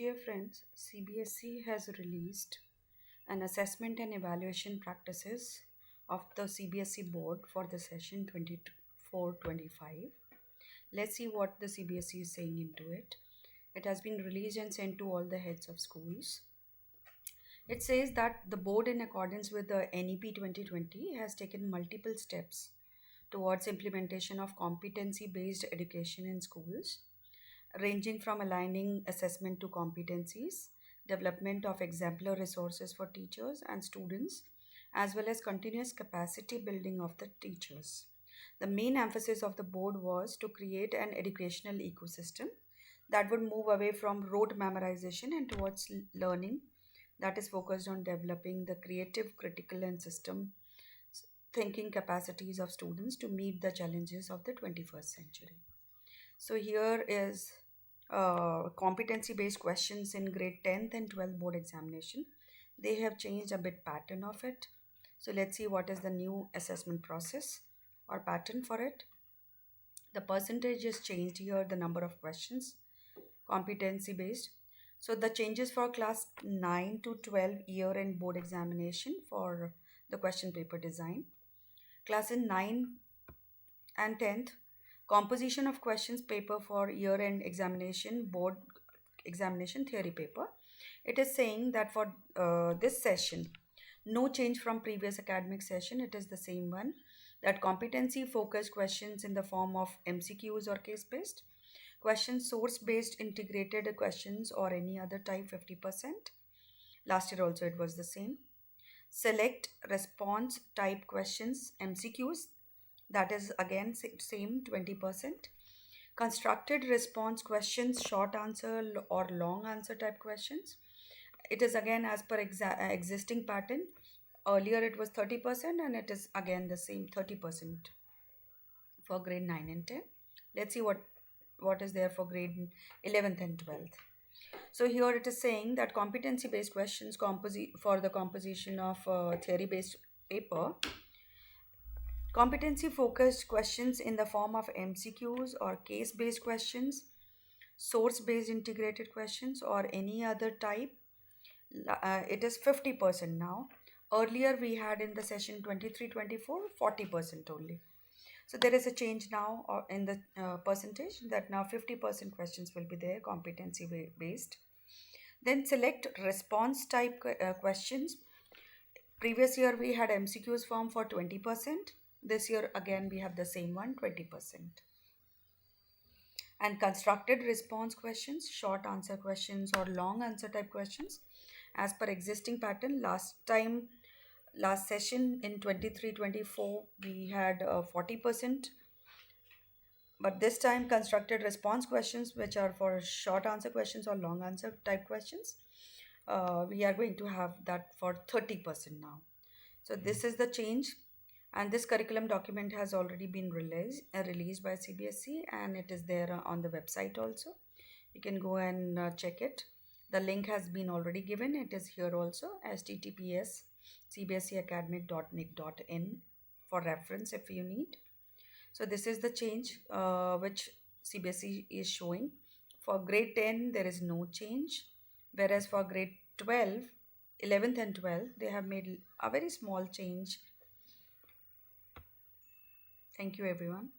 Dear friends, CBSE has released an assessment and evaluation practices of the CBSE board for the session 24-25. Let's see what the CBSE is saying into it. It has been released and sent to all the heads of schools. It says that the board, in accordance with the NEP 2020, has taken multiple steps towards implementation of competency based education in schools, ranging from aligning assessment to competencies, development of exemplar resources for teachers and students, as well as continuous capacity building of the teachers. The main emphasis of the board was to create an educational ecosystem that would move away from rote memorization and towards learning that is focused on developing the creative, critical, and system thinking capacities of students to meet the challenges of the 21st century. So here is competency based questions in grade 10th and 12th board examination. They have changed a bit pattern of it. So let's see what is the new assessment process or pattern for it. The percentage is changed here, the number of questions, competency based. So the changes for class 9 to 12 year end board examination for the question paper design. Class in 9 and 10th, composition of questions paper for year end examination, board examination theory paper. It is saying that for this session, no change from previous academic session, it is the same one. That competency focused questions in the form of MCQs or case based, questions source based integrated questions or any other type 50%. Last year also it was the same. Select response type questions MCQs, that is again same 20%. Constructed response questions, short answer or long answer type questions, it is again as per existing pattern. Earlier it was 30% and it is again the same 30% for grade 9 and 10. Let's see what is there for grade 11th and 12th. So here it is saying that competency based questions for the composition of theory based paper, competency focused questions in the form of MCQs or case based questions, source based integrated questions or any other type, it is 50% now. Earlier we had in the session 23-24 40% only. So there is a change now in the percentage, that now 50% questions will be there competency based. Then select response type questions. Previous year we had MCQs form for 20%. This year again we have the same one, 20%. And constructed response questions, short answer questions or long answer type questions as per existing pattern. Last session in 23-24 we had 40%, but this time constructed response questions, which are for short answer questions or long answer type questions, we are going to have that for 30% now. So this is the change, and this curriculum document has already been released by CBSE, and it is there on the website also. You can go and check it. The link has been already given. It is here also, https cbseacademic.nic.in for reference if you need. So this is the change which CBSE is showing. For grade 10 there is no change, whereas for grade 12, 11th and 12th, they have made a very small change. Thank you everyone.